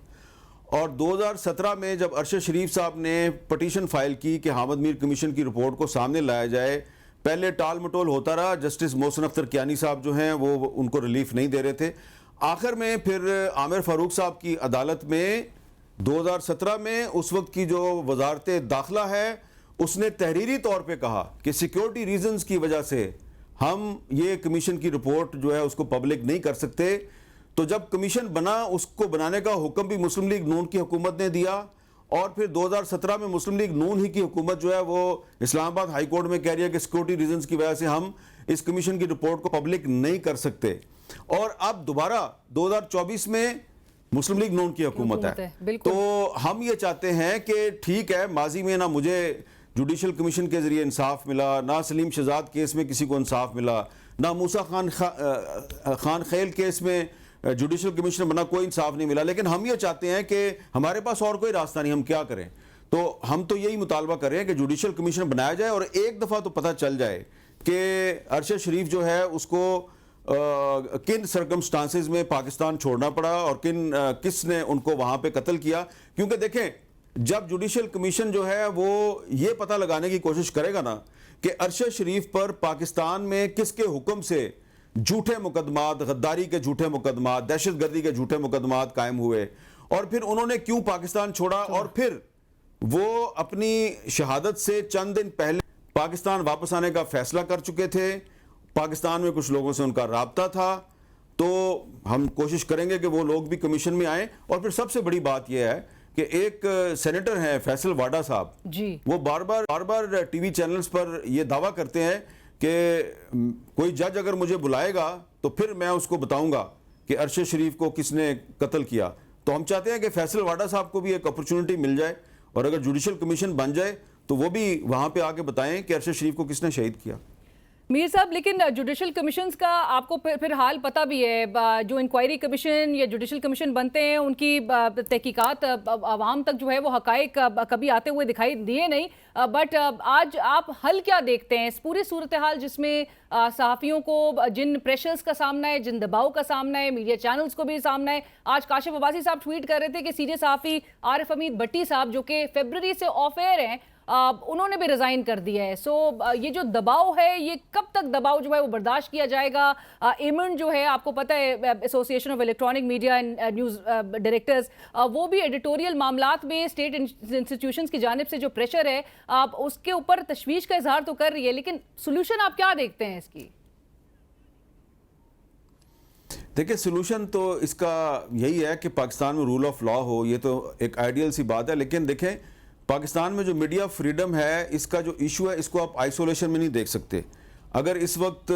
اور 2017 میں جب ارشد شریف صاحب نے پٹیشن فائل کی کہ حامد میر کمیشن کی رپورٹ کو سامنے لایا جائے، پہلے ٹال مٹول ہوتا رہا، جسٹس محسن اختر کیانی صاحب جو ہیں وہ ان کو ریلیف نہیں دے رہے تھے، آخر میں پھر عامر فاروق صاحب کی عدالت میں 2017 میں اس وقت کی جو وزارت داخلہ ہے اس نے تحریری طور پہ کہا کہ سیکیورٹی ریزنز کی وجہ سے ہم یہ کمیشن کی رپورٹ جو ہے اس کو پبلک نہیں کر سکتے۔ تو جب کمیشن بنا اس کو بنانے کا حکم بھی مسلم لیگ نون کی حکومت نے دیا، اور پھر 2017 میں مسلم لیگ نون ہی کی حکومت جو ہے وہ اسلام آباد ہائی کورٹ میں کہہ رہی ہے کہ سیکیورٹی ریزنز کی وجہ سے ہم اس کمیشن کی رپورٹ کو پبلک نہیں کر سکتے، اور اب دوبارہ 2024 میں مسلم لیگ نون کی حکومت ہے۔ تو ہم یہ چاہتے ہیں کہ ٹھیک ہے، ماضی میں نہ مجھے جوڈیشل کمیشن کے ذریعے انصاف ملا، نہ سلیم شہزاد کیس میں کسی کو انصاف ملا، نہ موسیٰ خان خیل کیس میں جوڈیشل کمیشن بنا کوئی انصاف نہیں ملا، لیکن ہم یہ چاہتے ہیں کہ ہمارے پاس اور کوئی راستہ نہیں، ہم کیا کریں؟ تو ہم تو یہی مطالبہ کر رہے ہیں کہ جوڈیشل کمیشن بنایا جائے اور ایک دفعہ تو پتہ چل جائے کہ ارشد شریف جو ہے اس کو کن سرکمسٹانسز میں پاکستان چھوڑنا پڑا اور کس نے ان کو وہاں پہ قتل کیا۔ کیونکہ دیکھیں جب جوڈیشل کمیشن جو ہے وہ یہ پتہ لگانے کی کوشش کرے گا نا کہ ارشد شریف پر پاکستان میں کس کے حکم سے جھوٹے مقدمات، غداری کے جھوٹے مقدمات، دہشت گردی کے جھوٹے مقدمات قائم ہوئے، اور پھر انہوں نے کیوں پاکستان چھوڑا، اور پھر وہ اپنی شہادت سے چند دن پہلے پاکستان واپس آنے کا فیصلہ کر چکے تھے، پاکستان میں کچھ لوگوں سے ان کا رابطہ تھا، تو ہم کوشش کریں گے کہ وہ لوگ بھی کمیشن میں آئیں۔ اور پھر سب سے بڑی بات یہ ہے کہ ایک سینیٹر ہیں فیصل واڈا صاحب، وہ بار بار ٹی وی چینلز پر یہ دعویٰ کرتے ہیں کہ کوئی جج اگر مجھے بلائے گا تو پھر میں اس کو بتاؤں گا کہ ارشد شریف کو کس نے قتل کیا۔ تو ہم چاہتے ہیں کہ فیصل واڈا صاحب کو بھی ایک اپرچونٹی مل جائے، اور اگر جوڈیشل کمیشن بن جائے تو وہ بھی وہاں پہ آ کے بتائیں کہ ارشد شریف کو کس نے شہید کیا۔
میر صاحب لیکن جوڈیشل کمیشنز کا آپ کو پھر حال پتہ بھی ہے، جو انکوائری کمیشن یا جوڈیشل کمیشن بنتے ہیں ان کی تحقیقات عوام تک جو ہے وہ حقائق کبھی آتے ہوئے دکھائی دیے نہیں، بٹ آج آپ حل کیا دیکھتے ہیں اس پوری صورتحال جس میں صحافیوں کو جن پریشرز کا سامنا ہے، جن دباؤ کا سامنا ہے، میڈیا چینلز کو بھی سامنا ہے؟ آج کاشف عباسی صاحب ٹویٹ کر رہے تھے کہ سینئر صحافی عارف حمید بٹی صاحب جو کہ فیبرری سے آف ایئر ہیں، انہوں نے بھی ریزائن کر دیا ہے۔ سو یہ جو دباؤ ہے یہ کب تک دباؤ جو ہے وہ برداشت کیا جائے گا؟ ایمن جو ہے آپ کو پتہ ہے ایسوسی ایشن of electronic media and news directors, وہ بھی ایڈیٹوریل معاملات میں اسٹیٹ انسٹیٹیوشنز کی جانب سے جو پریشر ہے آپ اس کے اوپر تشویش کا اظہار تو کر رہی ہے، لیکن سولوشن آپ کیا دیکھتے ہیں اس کی؟
دیکھیں سولوشن تو اس کا یہی ہے کہ پاکستان میں رول آف لا ہو، یہ تو ایک آئیڈیل سی بات ہے، لیکن دیکھیں پاکستان میں جو میڈیا فریڈم ہے اس کا جو ایشو ہے اس کو آپ آئسولیشن میں نہیں دیکھ سکتے۔ اگر اس وقت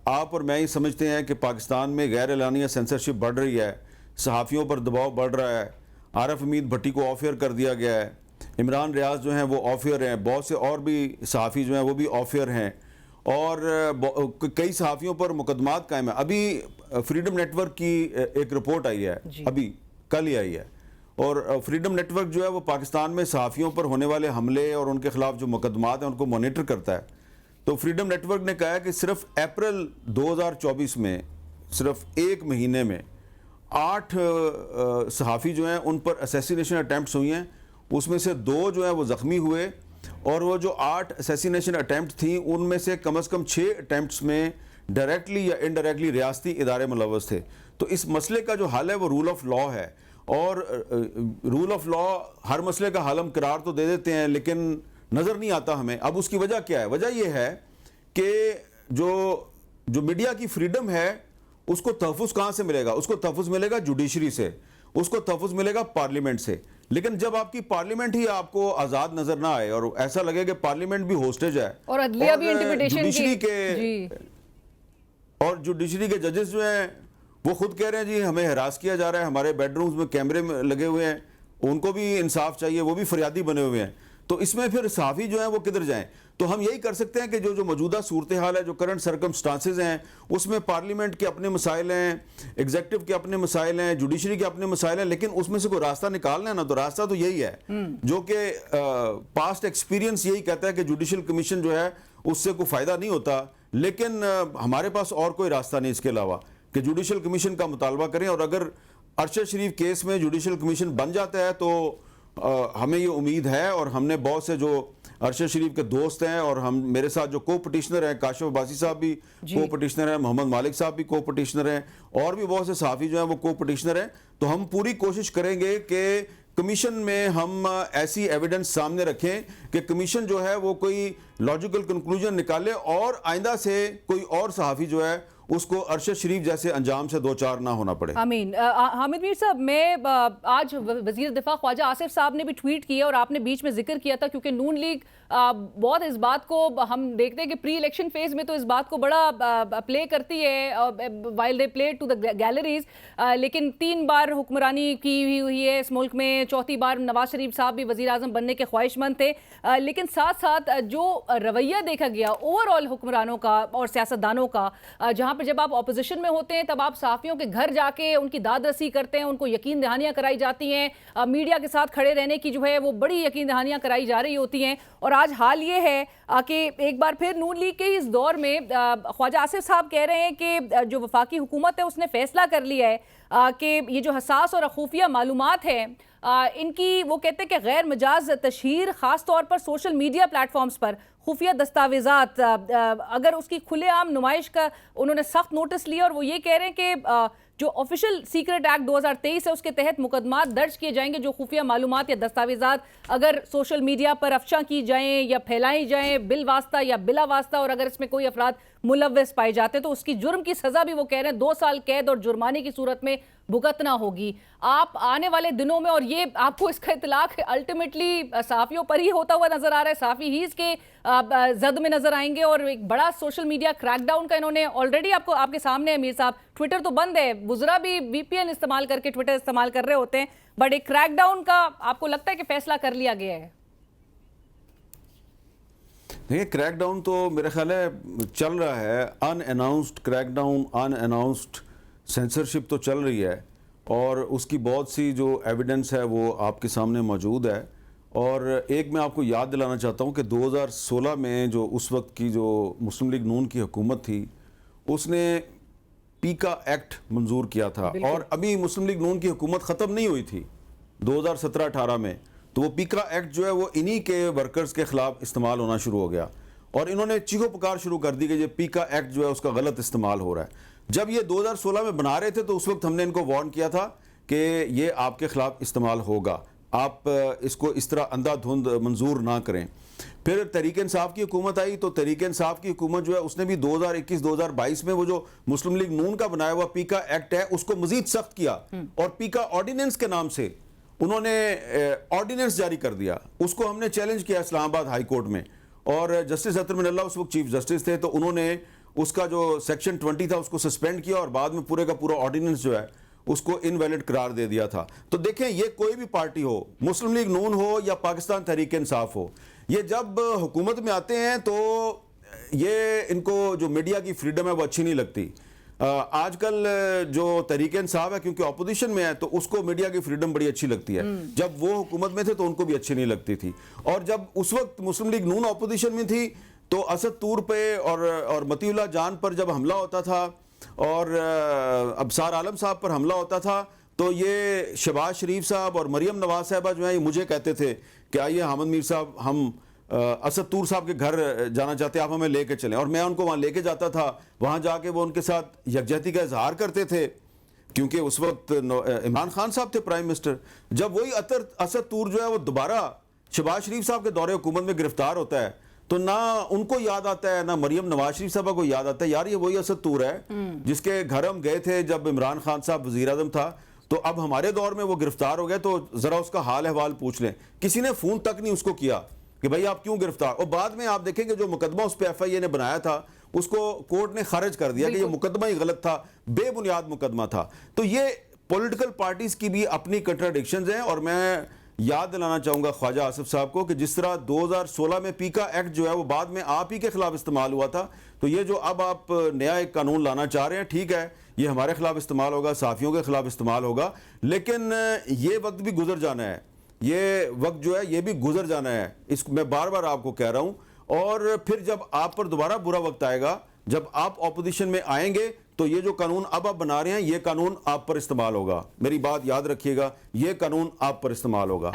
آپ اور میں ہی سمجھتے ہیں کہ پاکستان میں غیر اعلانیہ سینسرشپ بڑھ رہی ہے، صحافیوں پر دباؤ بڑھ رہا ہے، عارف حمید بھٹی کو آف ایئر کر دیا گیا ہے، عمران ریاض جو ہیں وہ آف ایئر ہیں، بہت سے اور بھی صحافی جو ہیں وہ بھی آف ایئر ہیں، اور کئی صحافیوں پر مقدمات قائم ہیں. ابھی فریڈم نیٹ ورک کی ایک رپورٹ آئی ہے, ابھی کل ہی آئی ہے, اور فریڈم نیٹ ورک جو ہے وہ پاکستان میں صحافیوں پر ہونے والے حملے اور ان کے خلاف جو مقدمات ہیں ان کو مانیٹر کرتا ہے. تو فریڈم نیٹ ورک نے کہا ہے کہ صرف اپریل 2024 میں صرف ایک مہینے میں 8 صحافی جو ہیں ان پر اسیسینیشن اٹیمپٹس ہوئی ہیں, اس میں سے 2 جو ہیں وہ زخمی ہوئے, اور وہ جو 8 اسیسینیشن اٹیمپٹ تھیں ان میں سے کم از کم 6 اٹیمپٹس میں ڈائریکٹلی یا انڈائریکٹلی ریاستی ادارے ملوث تھے. تو اس مسئلے کا جو حل ہے وہ رول آف لا ہے, اور رول آف لا ہر مسئلے کا حل ہم قرار تو دے دیتے ہیں لیکن نظر نہیں آتا ہمیں. اب اس کی وجہ کیا ہے؟ وجہ یہ ہے کہ جو میڈیا کی فریڈم ہے اس کو تحفظ کہاں سے ملے گا؟ اس کو تحفظ ملے گا جوڈیشری سے, اس کو تحفظ ملے گا پارلیمنٹ سے. لیکن جب آپ کی پارلیمنٹ ہی آپ کو آزاد نظر نہ آئے اور ایسا لگے کہ پارلیمنٹ بھی ہوسٹیج ہے,
اور عدلیہ بھی انٹیمیڈیشن کی,
اور جوڈیشری کے ججز جو ہیں وہ خود کہہ رہے ہیں جی ہمیں ہراس کیا جا رہا ہے, ہمارے بیڈ رومز میں کیمرے لگے ہوئے ہیں, ان کو بھی انصاف چاہیے, وہ بھی فریادی بنے ہوئے ہیں. تو اس میں پھر صحافی جو ہیں وہ کدھر جائیں؟ تو ہم یہی کر سکتے ہیں کہ جو موجودہ صورتحال ہے, جو کرنٹ سرکمسٹانسز ہیں, اس میں پارلیمنٹ کے اپنے مسائل ہیں, ایگزیکٹو کے اپنے مسائل ہیں, جوڈیشری کے اپنے مسائل ہیں, لیکن اس میں سے کوئی راستہ نکالنا ہے نا, تو راستہ تو یہی ہے جو کہ پاسٹ ایکسپیرینس یہی کہتا ہے کہ جوڈیشل کمیشن جو ہے اس سے کوئی فائدہ نہیں ہوتا, لیکن ہمارے پاس اور کوئی راستہ نہیں اس کے علاوہ کہ جوڈیشل کمیشن کا مطالبہ کریں. اور اگر ارشد شریف کیس میں جوڈیشل کمیشن بن جاتا ہے تو ہمیں یہ امید ہے, اور ہم نے بہت سے جو ارشد شریف کے دوست ہیں اور ہم میرے ساتھ جو کو پٹیشنر ہیں, کاشف عباسی صاحب بھی کو پٹیشنر ہیں, محمد مالک صاحب بھی کو پٹیشنر ہیں, اور بھی بہت سے صحافی جو ہیں وہ کو پٹیشنر ہیں. تو ہم پوری کوشش کریں گے کہ کمیشن میں ہم ایسی ایویڈنس سامنے رکھیں کہ کمیشن جو ہے وہ کوئی لاجیکل کنکلوژن نکالے, اور آئندہ سے کوئی اور صحافی جو ہے اس کو ارشد شریف جیسے انجام سے دوچار نہ ہونا پڑے.
آمین. حامد میر صاحب, میں آج وزیر دفاع خواجہ آصف صاحب نے بھی ٹویٹ کیا اور آپ نے بیچ میں ذکر کیا تھا, کیونکہ نون لیگ بہت اس بات کو ہم دیکھتے ہیں کہ پری الیکشن فیز میں تو اس بات کو بڑا پلے کرتی ہے, while they play to the galleries, لیکن 3 بار حکمرانی کی ہوئی ہے اس ملک میں, 4تھی بار نواز شریف صاحب بھی وزیر اعظم بننے کے خواہش مند تھے, لیکن ساتھ ساتھ جو رویہ دیکھا گیا اوور آل حکمرانوں کا اور سیاستدانوں کا, جہاں پر جب آپ اپوزیشن میں ہوتے ہیں تب آپ صحافیوں کے گھر جا کے ان کی داد رسی کرتے ہیں, ان کو یقین دہانیاں کرائی جاتی ہیں, میڈیا کے ساتھ کھڑے رہنے کی جو ہے وہ بڑی یقین دہانیاں کرائی جا رہی ہوتی ہیں. اور آج حال یہ ہے کہ ایک بار پھر نون لیگ کے اس دور میں خواجہ آصف صاحب کہہ رہے ہیں کہ جو وفاقی حکومت ہے اس نے فیصلہ کر لیا ہے کہ یہ جو حساس اور خفیہ معلومات ہیں ان کی, وہ کہتے ہیں کہ غیر مجاز تشہیر, خاص طور پر سوشل میڈیا پلیٹ فارمز پر خفیہ دستاویزات, اگر اس کی کھلے عام نمائش کا انہوں نے سخت نوٹس لیا, اور وہ یہ کہہ رہے ہیں کہ جو آفیشل سیکرٹ ایکٹ 2023 ہے اس کے تحت مقدمات درج کیے جائیں گے جو خفیہ معلومات یا دستاویزات اگر سوشل میڈیا پر افشاں کی جائیں یا پھیلائی جائیں بال واسطہ یا بلا واسطہ, اور اگر اس میں کوئی افراد ملوث پائے جاتے ہیں تو اس کی جرم کی سزا بھی وہ کہہ رہے ہیں 2 سال قید اور جرمانے کی صورت میں بھگتنا ہوگی. آپ آنے والے دنوں میں, اور یہ آپ کو اس کا اطلاق الٹیمیٹلی صحافیوں پر ہی ہوتا ہوا نظر آ رہا ہے, صحافی ہی اس کے زد میں نظر آئیں گے, اور ایک بڑا سوشل میڈیا کریک ڈاؤن کا انہوں نے آلریڈی آپ کے سامنے ہے میر صاحب, ٹویٹر تو بند ہے, وزراء بھی VPN استعمال کر کے ٹویٹر استعمال کر رہے ہوتے ہیں, بٹ ایک کریک ڈاؤن کا آپ کو لگتا ہے کہ فیصلہ کر لیا گیا ہے؟
دیکھیں, کریک ڈاؤن تو میرے خیال ہے چل رہا ہے, ان اناؤنسڈ کریک ڈاؤن, ان اناؤنسڈ سینسرشپ تو چل رہی ہے, اور اس کی بہت سی جو ایویڈنس ہے وہ آپ کے سامنے موجود ہے. اور ایک میں آپ کو یاد دلانا چاہتا ہوں کہ 2016 میں جو اس وقت کی جو مسلم لیگ نون کی حکومت تھی اس نے پیکا ایکٹ منظور کیا تھا, اور ابھی مسلم لیگ نون کی حکومت ختم نہیں ہوئی تھی 2017-18 میں, تو وہ پیکا ایکٹ جو ہے وہ انہی کے ورکرز کے خلاف استعمال ہونا شروع ہو گیا, اور انہوں نے چیخو پکار شروع کر دی کہ یہ پیکا ایکٹ جو ہے اس کا غلط استعمال ہو رہا ہے. جب یہ 2016 میں بنا رہے تھے تو اس وقت ہم نے ان کو وارن کیا تھا کہ یہ آپ کے خلاف استعمال ہوگا, آپ اس کو اس طرح اندھا دھند منظور نہ کریں. پھر تحریک انصاف کی حکومت آئی تو تحریک انصاف کی حکومت جو ہے اس نے بھی 2021-2022 میں وہ جو مسلم لیگ نون کا بنایا ہوا پیکا ایکٹ ہے اس کو مزید سخت کیا, اور پیکا آرڈیننس کے نام سے انہوں نے آرڈیننس جاری کر دیا. اس کو ہم نے چیلنج کیا اسلام آباد ہائی کورٹ میں, اور جسٹس اطہر من اللہ اس وقت چیف جسٹس تھے, تو انہوں نے اس کا جو سیکشن 20 تھا اس کو سسپینڈ کیا, اور بعد میں پورے کا پورا آرڈیننس جو ہے اس کو انویلڈ قرار دے دیا تھا. تو دیکھیں, یہ کوئی بھی پارٹی ہو, مسلم لیگ نون ہو یا پاکستان تحریک انصاف ہو, یہ جب حکومت میں آتے ہیں تو یہ ان کو جو میڈیا کی فریڈم ہے وہ اچھی نہیں لگتی. آج کل جو تحریک انصاف ہے کیونکہ اپوزیشن میں ہے تو اس کو میڈیا کی فریڈم بڑی اچھی لگتی ہے. جب وہ حکومت میں تھے تو ان کو بھی اچھی نہیں لگتی تھی, اور جب اس وقت مسلم لیگ نون اپوزیشن میں تھی تو اسد طور پہ اور مطیع اللہ جان پر جب حملہ ہوتا تھا اور ابصار عالم صاحب پر حملہ ہوتا تھا تو یہ شہباز شریف صاحب اور مریم نواز صاحبہ جو ہیں یہ مجھے کہتے تھے کہ آئیے حامد میر صاحب ہم اسد طور صاحب کے گھر جانا چاہتے ہیں, آپ ہمیں لے کے چلیں. اور میں ان کو وہاں لے کے جاتا تھا, وہاں جا کے وہ ان کے ساتھ یکجہتی کا اظہار کرتے تھے کیونکہ اس وقت عمران خان صاحب تھے پرائم منسٹر. جب وہی اسد طور جو ہے وہ دوبارہ شہباز شریف صاحب کے دور حکومت میں گرفتار ہوتا ہے تو نہ ان کو یاد آتا ہے نہ مریم نواز شریف صاحبہ کو یاد آتا ہے یار یہ وہی اسد طور ہے جس کے گھر ہم گئے تھے جب عمران خان صاحب وزیر اعظم تھا, تو اب ہمارے دور میں وہ گرفتار ہو گئے تو ذرا اس کا حال احوال پوچھ لیں. کسی نے فون تک نہیں اس کو کیا کہ بھائی آپ کیوں گرفتار. اور بعد میں آپ دیکھیں کہ جو مقدمہ اس پہ ایف آئی اے نے بنایا تھا اس کو کورٹ نے خارج کر دیا کہ یہ مقدمہ ہی غلط تھا, بے بنیاد مقدمہ تھا. تو یہ پولیٹیکل پارٹیز کی بھی اپنی کنٹراڈکشنز ہیں, اور میں یاد دلانا چاہوں گا خواجہ آصف صاحب کو کہ جس طرح 2016 میں پیکا ایکٹ جو ہے وہ بعد میں آپ ہی کے خلاف استعمال ہوا تھا, تو یہ جو اب آپ نیا ایک قانون لانا چاہ رہے ہیں ٹھیک ہے یہ ہمارے خلاف استعمال ہوگا, صحافیوں کے خلاف استعمال ہوگا, لیکن یہ وقت بھی گزر جانا ہے, یہ وقت جو ہے یہ بھی گزر جانا ہے, اس میں بار بار آپ کو کہہ رہا ہوں. اور پھر جب آپ پر دوبارہ برا وقت آئے گا, جب آپ اپوزیشن میں آئیں گے تو یہ جو قانون اب آپ بنا رہے ہیں یہ قانون آپ پر استعمال ہوگا. میری بات یاد رکھیے گا, یہ قانون آپ پر استعمال ہوگا.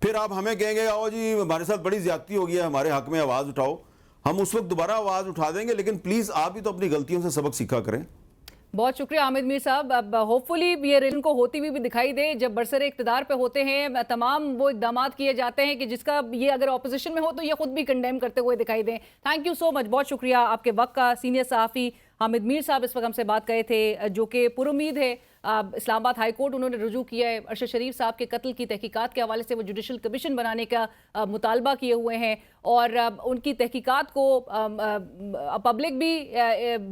پھر آپ ہمیں کہیں گے آؤ جی ہمارے ساتھ بڑی زیادتی ہو گئی ہے, ہمارے حق میں آواز اٹھاؤ, ہم اس وقت دوبارہ آواز اٹھا دیں گے, لیکن پلیز آپ بھی تو اپنی غلطیوں سے سبق سیکھا کریں.
بہت شکریہ حامد میر صاحب. اب ہوپ فلی یہ ان کو ہوتی ہوئی بھی دکھائی دے, جب برسر اقتدار پہ ہوتے ہیں تمام وہ اقدامات کیے جاتے ہیں کہ جس کا یہ اگر اپوزیشن میں ہو تو یہ خود بھی کنڈیم کرتے ہوئے دکھائی دیں. تھینک یو سو مچ, بہت شکریہ آپ کے وقت کا. سینئر صحافی حامد میر صاحب اس وقت ہم سے بات کہے تھے, جو کہ پر امید ہے اسلام آباد ہائی کورٹ انہوں نے رجوع کیا ہے ارشد شریف صاحب کے قتل کی تحقیقات کے حوالے سے, وہ جوڈیشل کمیشن بنانے کا مطالبہ کیے ہوئے ہیں, اور ان کی تحقیقات کو پبلک بھی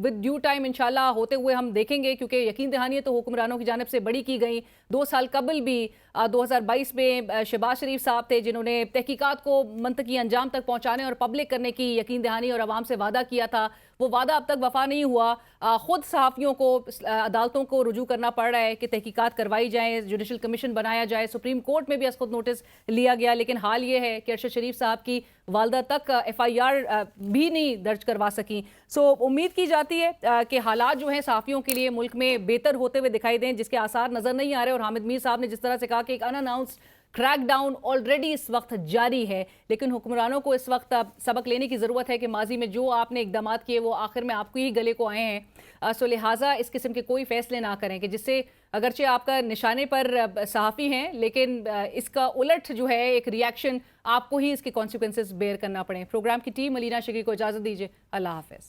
ود ڈیو ٹائم انشاءاللہ ہوتے ہوئے ہم دیکھیں گے, کیونکہ یقین دہانی تو حکمرانوں کی جانب سے بڑی کی گئی. 2 سال قبل بھی 2022 میں شہباز شریف صاحب تھے جنہوں نے تحقیقات کو منطقی انجام تک پہنچانے اور پبلک کرنے کی یقین دہانی اور عوام سے وعدہ کیا تھا. وہ وعدہ اب تک وفا نہیں ہوا. خود صحافیوں کو عدالتوں کو رجوع کرنا پڑ رہا ہے کہ تحقیقات کروائی جائیں, جوڈیشل کمیشن بنایا جائے. سپریم کورٹ میں بھی از خود نوٹس لیا گیا, لیکن حال یہ ہے کہ ارشد شریف صاحب کی والدہ تک ایف آئی آر بھی نہیں درج کروا سکیں. سو امید کی جاتی ہے کہ حالات جو ہیں صحافیوں کے لیے ملک میں بہتر ہوتے ہوئے دکھائی دیں, جس کے آثار نظر نہیں آ رہے. اور حامد میر صاحب نے جس طرح سے کہا کہ ایک ان اناؤنسڈ کریک ڈاؤن آلریڈی اس وقت جاری ہے, لیکن حکمرانوں کو اس وقت سبق لینے کی ضرورت ہے کہ ماضی میں جو آپ نے اقدامات کیے وہ آخر میں آپ کو ہی گلے کو آئے ہیں. سو لہٰذا اس قسم کے کوئی فیصلے نہ کریں کہ جس سے اگرچہ آپ کا نشانے پر صحافی ہیں لیکن اس کا الٹ جو ہے ایک ریاکشن آپ کو ہی اس کے کانسیکوینسز بیئر کرنا پڑیں. پروگرام کی ٹیم ملینا شگری کو اجازت دیجیے. اللہ حافظ.